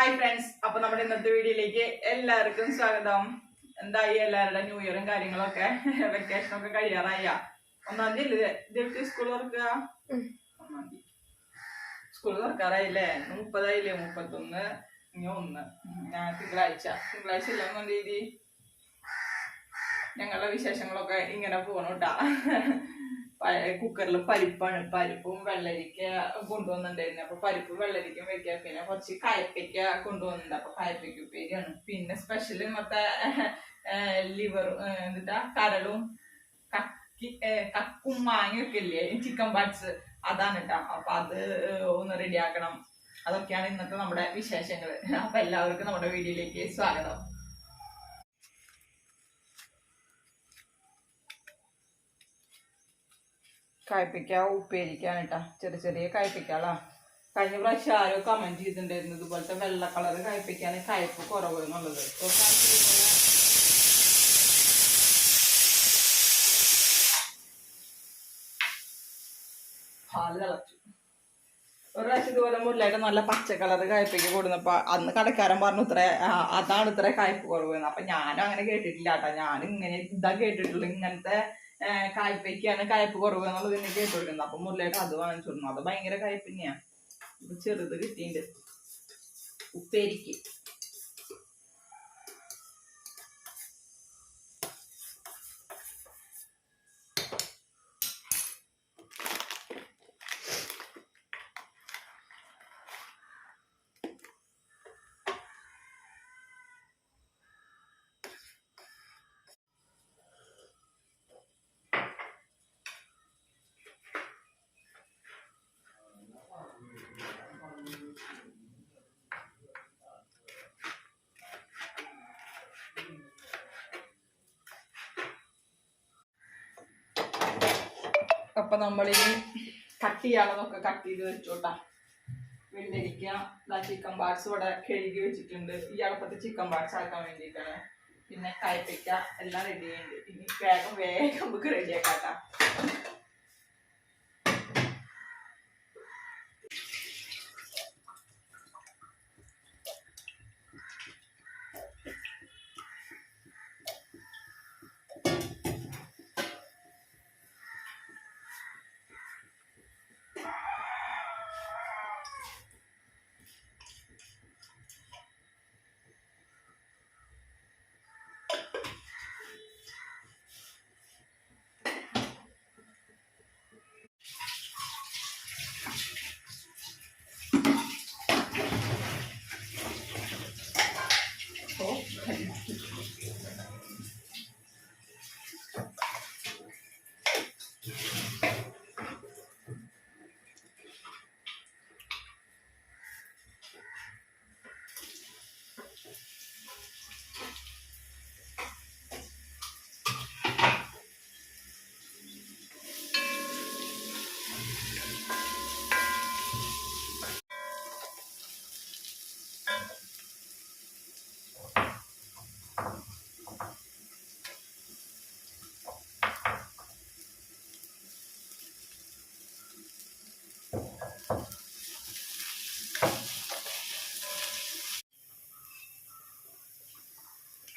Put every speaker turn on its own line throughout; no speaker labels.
Hi friends, അപ്പൊ നമ്മുടെ ഇന്നത്തെ വീഡിയോയിലേക്ക് എല്ലാവർക്കും സ്വാഗതം. എന്തായി എല്ലാവരുടെ ന്യൂ ഇയറും കാര്യങ്ങളൊക്കെ വെക്കേഷനൊക്കെ കഴിയാറായ 1-ാം തീയതി അല്ലേ സ്കൂൾ തുറക്കുക? 1-ാം തീയതി സ്കൂൾ തുറക്കാറായില്ലേ? 30 31 ഇനി 1 ഞാൻ തിങ്കളാഴ്ച ഇല്ല 1-ാം തീയതി. ഞങ്ങളുടെ വിശേഷങ്ങളൊക്കെ ഇങ്ങനെ പോകണം കേട്ടാ. കുക്കറിൽ പരിപ്പും വെള്ളരിക്ക കൊണ്ടുവന്നിട്ടുണ്ടായിരുന്നു. അപ്പൊ പരിപ്പും വെള്ളരിക്കും വെക്കുക. പിന്നെ കുറച്ച് കയപ്പയ്ക്ക കൊണ്ടുവന്നിട്ടുണ്ട്. അപ്പൊ കയപ്പയ്ക്ക ഉപ്പേരിയാണ്. പിന്നെ സ്പെഷ്യൽ ഇന്നത്തെ ലിവർ എന്നിട്ടാ കരളും കക്കും മാങ്ങയൊക്കെ ഇല്ലേ, ചിക്കൻ പാർട്സ്, അതാണ് കേട്ടോ. അപ്പൊ അത് ഒന്ന് റെഡിയാക്കണം. അതൊക്കെയാണ് ഇന്നത്തെ നമ്മുടെ വിശേഷങ്ങള്. അപ്പൊ എല്ലാവർക്കും നമ്മുടെ വീഡിയോയിലേക്ക് സ്വാഗതം. കയ്പ്പിക്ക ഉപ്പേരിക്കാണ് കേട്ടാ. ചെറിയ കയ്പ്പിക്കാളാ. കഴിഞ്ഞ പ്രാവശ്യം ആരോ കമന്റ് ചെയ്തിട്ടുണ്ടായിരുന്നു ഇതുപോലത്തെ വെള്ള കളർ കയ്പ്പിക്കാണ് കയ്പ്പ് കുറവ് എന്നുള്ളത്. പാല് തിളച്ചു. ഒരു പ്രാവശ്യം ഇതുപോലെ മുല്ലായിട്ട് നല്ല പച്ച കളർ കയ്പ്പിക്ക് കൊടുന്നപ്പോ അന്ന് കടക്കാരൻ പറഞ്ഞു അതാണ് ഇത്ര കയ്പ്പ് കുറവ്. അപ്പൊ ഞാനും അങ്ങനെ കേട്ടിട്ടില്ല കേട്ടാ. ഞാനും ഇങ്ങനെ ഇതാ കേട്ടിട്ടുള്ളൂ, ഇങ്ങനത്തെ കായ്പയ്ക്കാണ് കയ്പ്പ് കുറവ് എന്നുള്ളത് തന്നെ കേട്ടുകൊടുക്കുന്നത്. അപ്പൊ മുരളിയായിട്ട് അത് വാങ്ങിച്ചു കൊടുക്കുന്നു. അത് ഭയങ്കര കയ്പ്പ് തന്നെയാ. ഇപ്പൊ ചെറുത് കിട്ടിയിട്ടുണ്ട് ഉപ്പേരിക്ക്. അപ്പൊ നമ്മളിനി കട്ട് ചെയ്യാനുള്ളതൊക്കെ കട്ട് ചെയ്ത് വെച്ചോട്ടാ. വെള്ളരിക്ക ചിക്കൻ പാർട്സ് ഇവിടെ കഴുകി വെച്ചിട്ടുണ്ട്. ഈ അടുപ്പത്ത് ചിക്കൻ പാർട്സ് ആക്കാൻ വേണ്ടിയിട്ടാണ്. പിന്നെ കയ്പ്പിക്ക എല്ലാം റെഡി ചെയ്യുന്നുണ്ട്. ഇനി വേഗം നമുക്ക് റെഡിയാക്കാട്ടാ.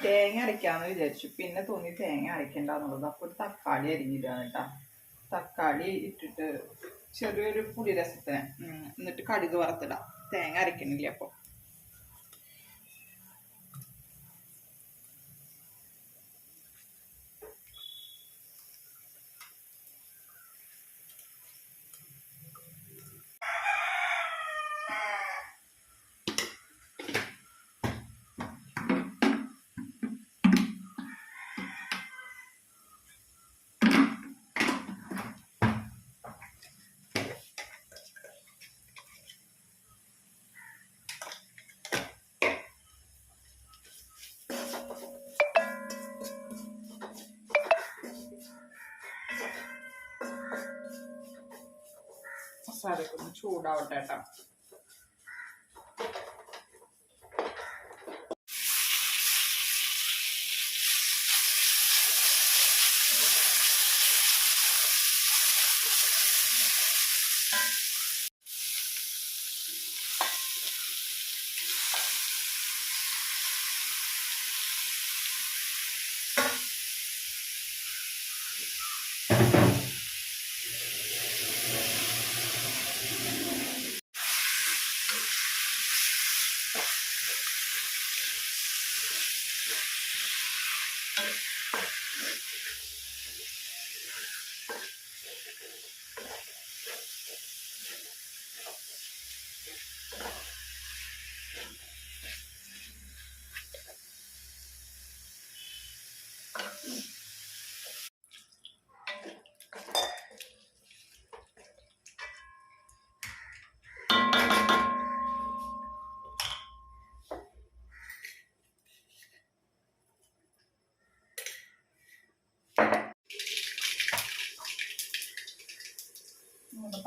തേങ്ങ അരയ്ക്കാന്ന് വിചാരിച്ചു. പിന്നെ തോന്നി തേങ്ങ അരയ്ക്കണ്ടെന്നുള്ളത്. അപ്പൊ ഒരു തക്കാളി അരിഞ്ഞിട്ടാണ് കേട്ടാ. തക്കാളി ഇട്ടിട്ട് ചെറിയൊരു പുളി രസത്തിന്, എന്നിട്ട് കടുക് വറുത്തിടാം. തേങ്ങ അരയ്ക്കണില്ല അപ്പൊ. മസാലയൊക്കെ ഒന്ന് ചൂടാവട്ടെ കേട്ടോ.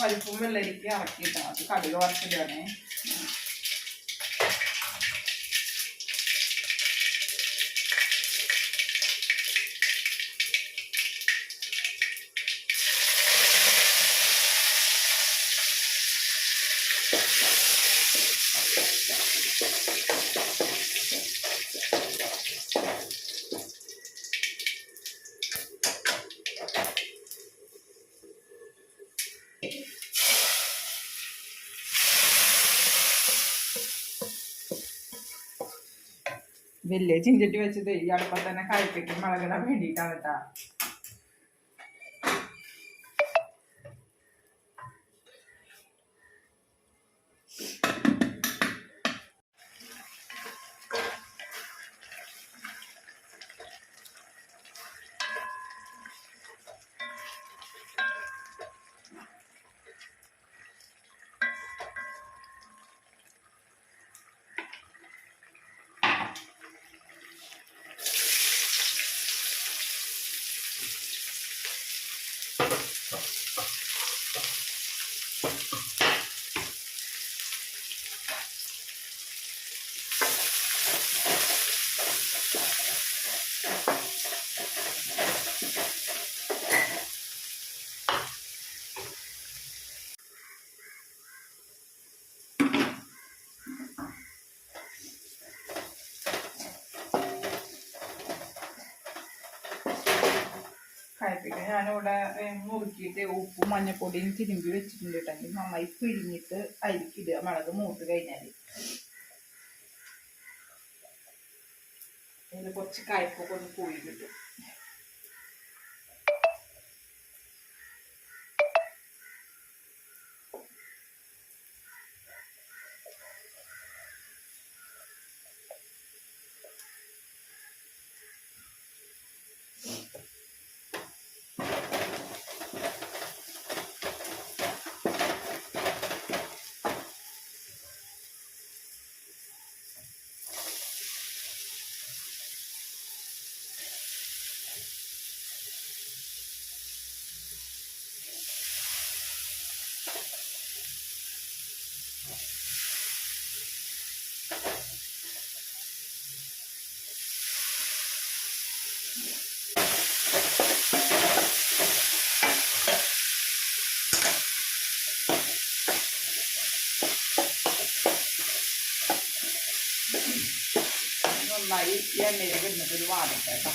പരിപ്പും വെള്ളരിക്ക ഇറക്കിയിട്ടാണ് അത് കടുക് വറുത്തിട്ടാണ്. വലിയ ചിഞ്ചട്ടി വെച്ചത് ഈ അടുപ്പം തന്നെ കയ്പയ്ക്ക് മുളകിടാൻ വേണ്ടിയിട്ടാണ് കേട്ടാ. കയ്പയ്ക്ക് ഞാനിവിടെ മുറുക്കിയിട്ട് ഉപ്പും മഞ്ഞപ്പൊടിയും തിരുമ്പി വെച്ചിട്ടുണ്ട് കേട്ടെങ്കിൽ നന്നായി പിഴിഞ്ഞിട്ട് അരിക്കിടുക മുളക് മൂത്ത് കഴിഞ്ഞാൽ. അതിൽ കുറച്ച് കയ്പൊക്കെ ഒന്ന് പോയി കിട്ടും. നന്നായി എണ്ണയിൽ കിടന്നിട്ടൊരു വാടട്ടെ കേട്ടോ.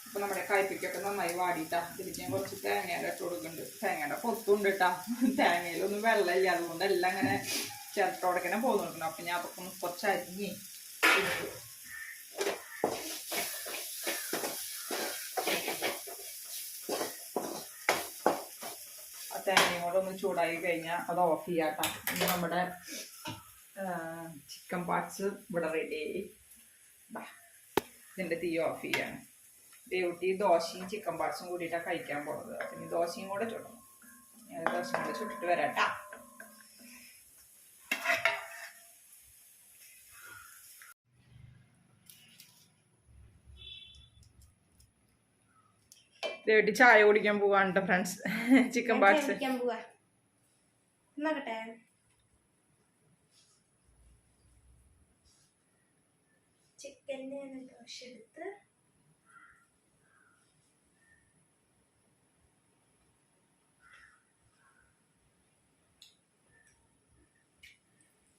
അപ്പൊ നമ്മുടെ കയ്പയ്ക്കൊക്കെ നന്നായി വാടിയിട്ടാ. ഇതിലേക്ക് ഞാൻ കുറച്ച് തേങ്ങയുടെ ഇട്ട് കൊടുക്കുന്നുണ്ട്. തേങ്ങയുടെ പൊത്തുണ്ട് കേട്ടാ. തേങ്ങയിലൊന്നും വെള്ളമില്ല, അതുകൊണ്ട് എല്ലാം അങ്ങനെ ചിരട്ടോടക്കനെ പോകുന്നുണ്ടല്ലോ. അപ്പൊ ഞാൻ അപ്പൊ കുറച്ച് അരിഞ്ഞ് ഇട്ടു. ആ തേങ്ങയും കൂടെ ഒന്ന് ചൂടായി കഴിഞ്ഞാൽ അത് ഓഫ് ചെയ്യാട്ടാ. ഇനി നമ്മുടെ ചിക്കൻ പാർട്സ് ഇവിടെ റെഡി ആയി. ഇതിന്റെ തീ ഓഫ് ചെയ്യാണ്. ദേവുട്ടി ദോശയും ചിക്കൻ പാർട്സും കൂടിയിട്ടാണ് കഴിക്കാൻ പോകുന്നത്. അപ്പം ഇനി ദോശയും കൂടെ ചുടണം. ഞാൻ ദോശയും കൂടെ ചുട്ടിട്ട് വരാട്ടാ. ദേവുട്ടി ചായ കുടിക്കാൻ പോവാണ് കേട്ടോ ഫ്രണ്ട്സ്. ചിക്കൻ പാർട്സ്
ചിക്കൻ്റെ ദോശ എടുത്ത്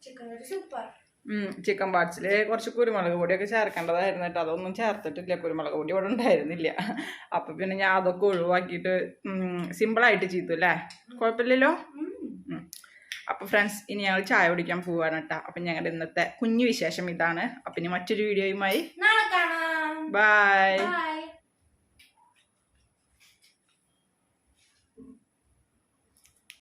ചിക്കൻ കറി സൂപ്പർ.
ചിക്കൻ പാർട്സിൽ കുറച്ച് കുരുമുളക് പൊടിയൊക്കെ ചേർക്കേണ്ടതായിരുന്നു കേട്ടോ. അതൊന്നും ചേർത്തിട്ടില്ല, കുരുമുളക് പൊടി ഇവിടെ ഉണ്ടായിരുന്നില്ല. അപ്പം പിന്നെ ഞാൻ അതൊക്കെ ഒഴിവാക്കിയിട്ട് സിമ്പിളായിട്ട് ചെയ്തു അല്ലേ, കുഴപ്പമില്ലല്ലോ. അപ്പോൾ ഫ്രണ്ട്സ്, ഇനി ഞങ്ങൾ ചായ കുടിക്കാൻ പോവാണ് കേട്ടോ. അപ്പം ഞങ്ങളുടെ ഇന്നത്തെ കുഞ്ഞു വിശേഷം ഇതാണ്. അപ്പം ഇനി മറ്റൊരു വീഡിയോയുമായി
നാളെ കാണാം.
ബൈ.